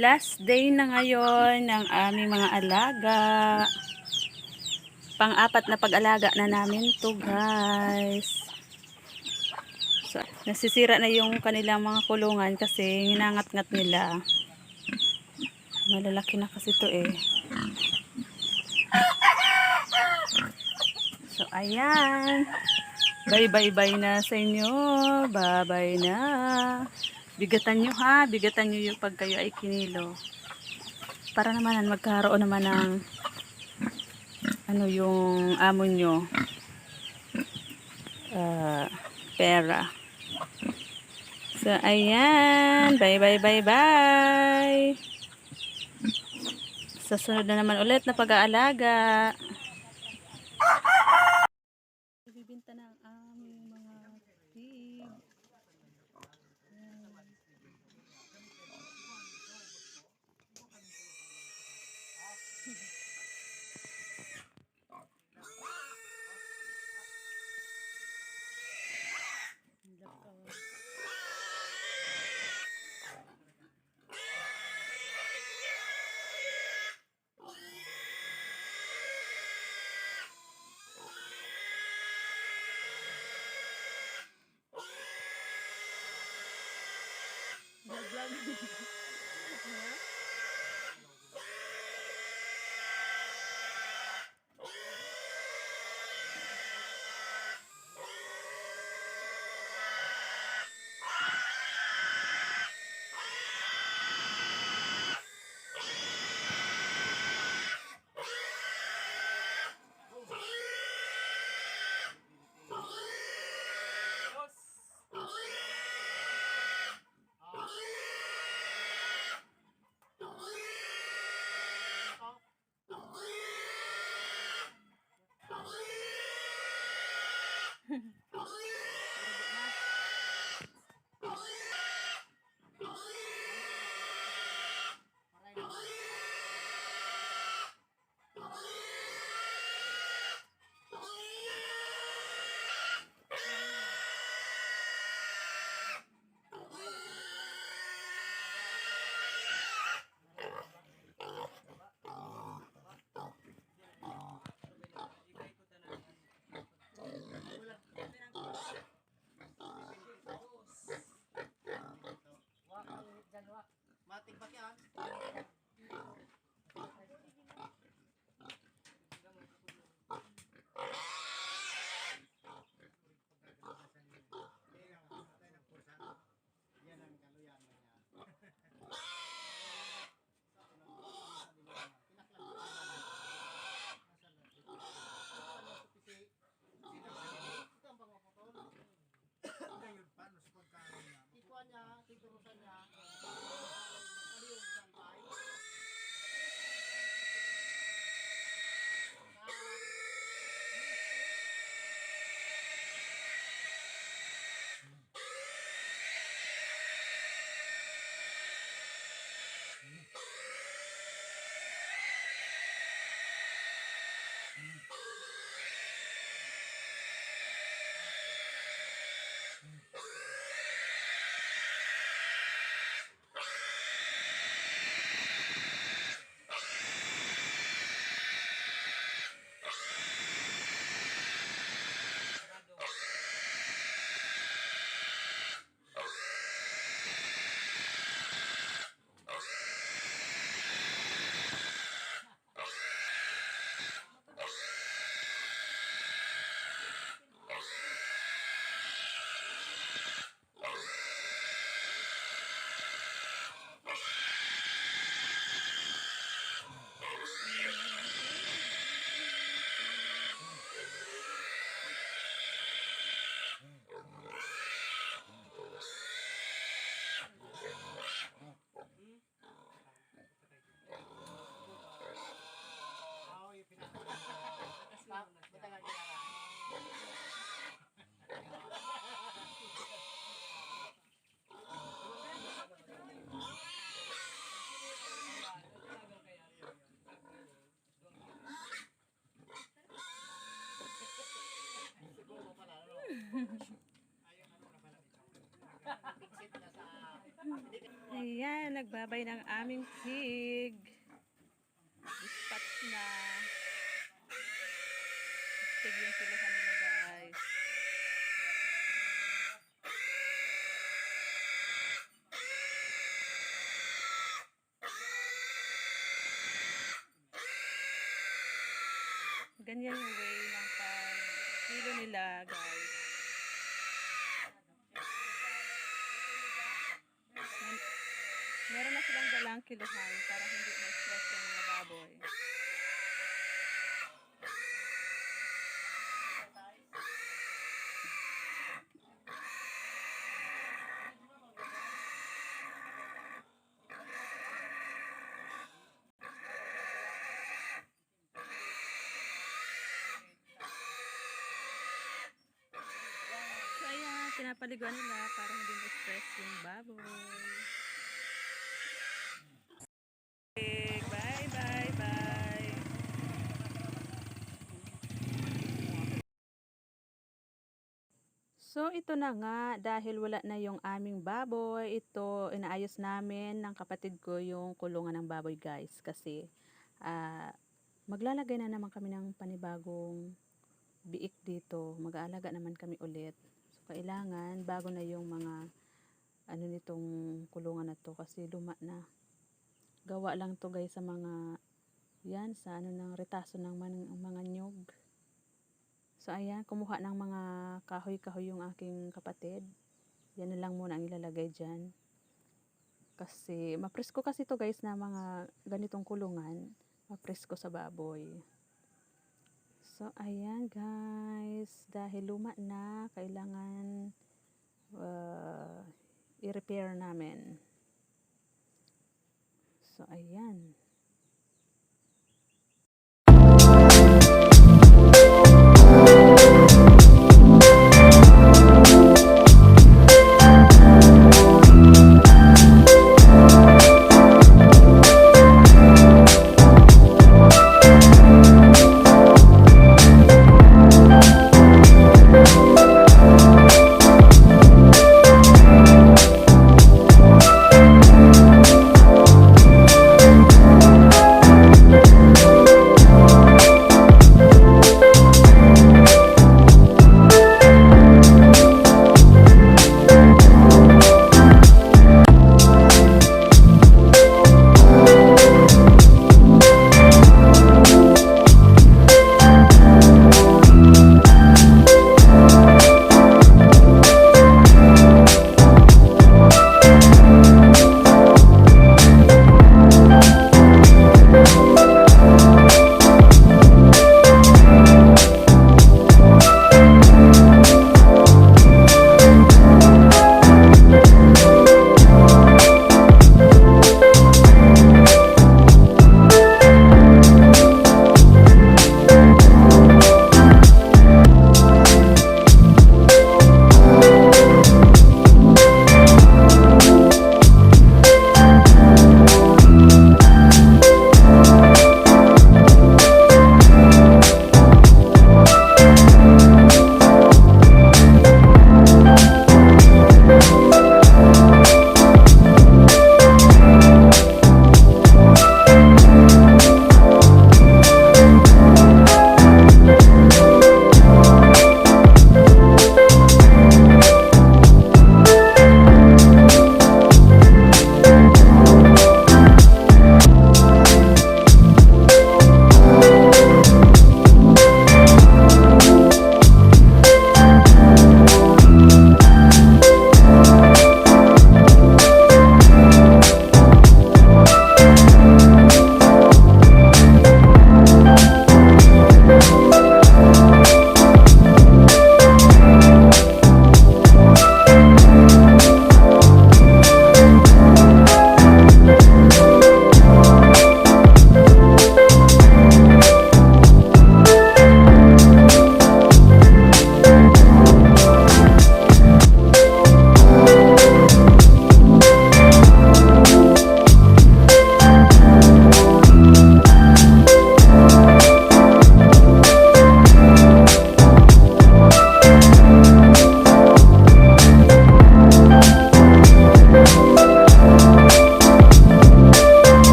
Last day na ngayon ng aming mga alaga. Pang-apat na pag-alaga na namin to, guys. So, nasisira na yung kanilang mga kulungan kasi hinangat-ngat nila. Malalaki na kasi to eh. So, ayan. Bye-bye-bye na sa inyo. Bye-bye na. Bigatan nyo ha. Bigatan nyo yung pag kayo ay kinilo. Para naman magkaroon naman ng ano yung amo nyo. Pera. So, ayan. Bye-bye-bye-bye. Sa sunod na naman ulit na pag-aalaga. Ibibinta na ang aming mga pig. nagbabay ng aming pig. Dispatch na. Pig yung kiluhan nila guys. Ganyan yung way ng pag-kilo nila guys. Meron na silang dalang kiluhan para hindi ma-stress yung mga baboy. So ayan, pinapaliguan nila para hindi ma-stress yung baboy. Bye, bye, bye. So, ito na nga, dahil wala na yung aming baboy, ito, inaayos namin ng kapatid ko yung kulungan ng baboy guys. Kasi, maglalagay na naman kami ng panibagong biik dito. Mag-aalaga naman kami ulit. So, kailangan, bago na yung mga, ano nitong kulungan na to, kasi luma na. Gawa lang to guys sa mga, yan, sa ano ng retaso ng mga nyug. So ayan, kumuha ng mga kahoy-kahoy yung aking kapatid. Yan na lang muna ang ilalagay dyan. Kasi, mapresko kasi to guys na mga ganitong kulungan. Mapresko sa baboy. So ayan guys, dahil luma na, kailangan i-repair namin. So ayan.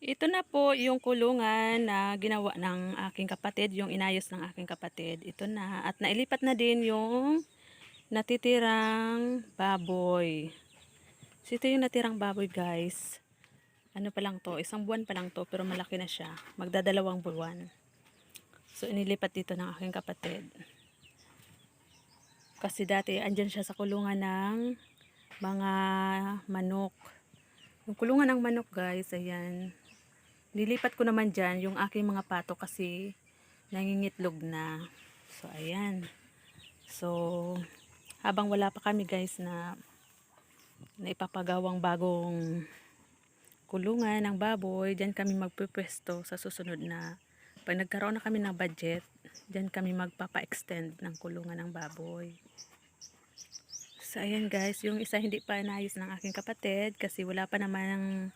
Ito na po yung kulungan na ginawa ng aking kapatid, yung inayos ng aking kapatid. Ito na. At nailipat na din yung natitirang baboy. So, ito yung natirang baboy, guys. Ano pa lang to? Isang buwan pa lang to, pero malaki na siya. Magdadalawang buwan. So, inilipat dito ng aking kapatid. Kasi dati, andyan siya sa kulungan ng mga manok. Yung kulungan ng manok, guys, ayan. Nilipat ko naman dyan yung aking mga pato kasi nangingitlog na. So, ayan. So, habang wala pa kami, guys, na ipapagawang bagong kulungan ng baboy, dyan kami magpupwesto sa susunod na pag nagkaroon na kami ng budget, dyan kami magpapa-extend ng kulungan ng baboy. So, ayan guys, yung isa hindi pa inayos ng aking kapatid kasi wala pa naman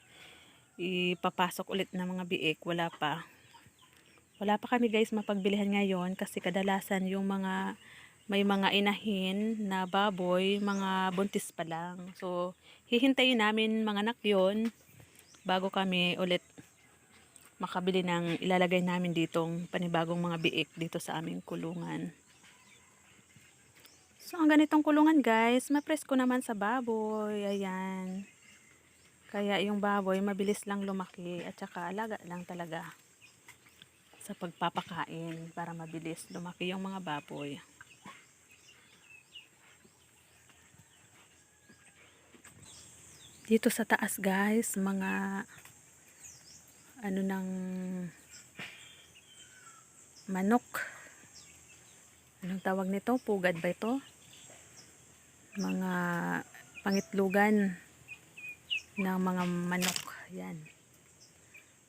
ipapasok ulit ng mga biik, wala pa. Wala pa kami guys mapagbilihan ngayon kasi kadalasan yung mga may mga inahin na baboy, mga buntis pa lang. So, hihintayin namin mga anak yun bago kami ulit makabili ng ilalagay namin ditong panibagong mga biik dito sa aming kulungan. So, ang ganitong kulungan guys, mapresko naman sa baboy. Ayan. Kaya yung baboy, mabilis lang lumaki at saka alaga lang talaga sa pagpapakain para mabilis lumaki yung mga baboy. Dito sa taas guys, mga ano ng manok. Anong tawag nito? Pugad ba ito? Mga pangitlugan ng mga manok. Yan.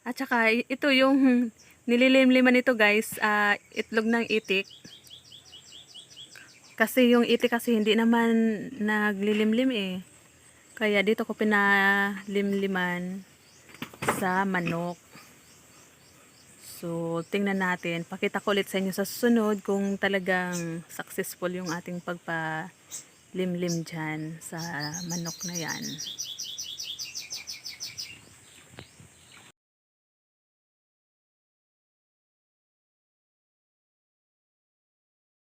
At saka ito yung nililimliman nito guys, itlog ng itik. Kasi yung itik kasi hindi naman naglilimlim eh. Kaya dito ko pinalimliman sa manok. So, tingnan natin. Pakita ko ulit sa inyo sa susunod kung talagang successful yung ating pagpa-limlim dyan sa manok na yan.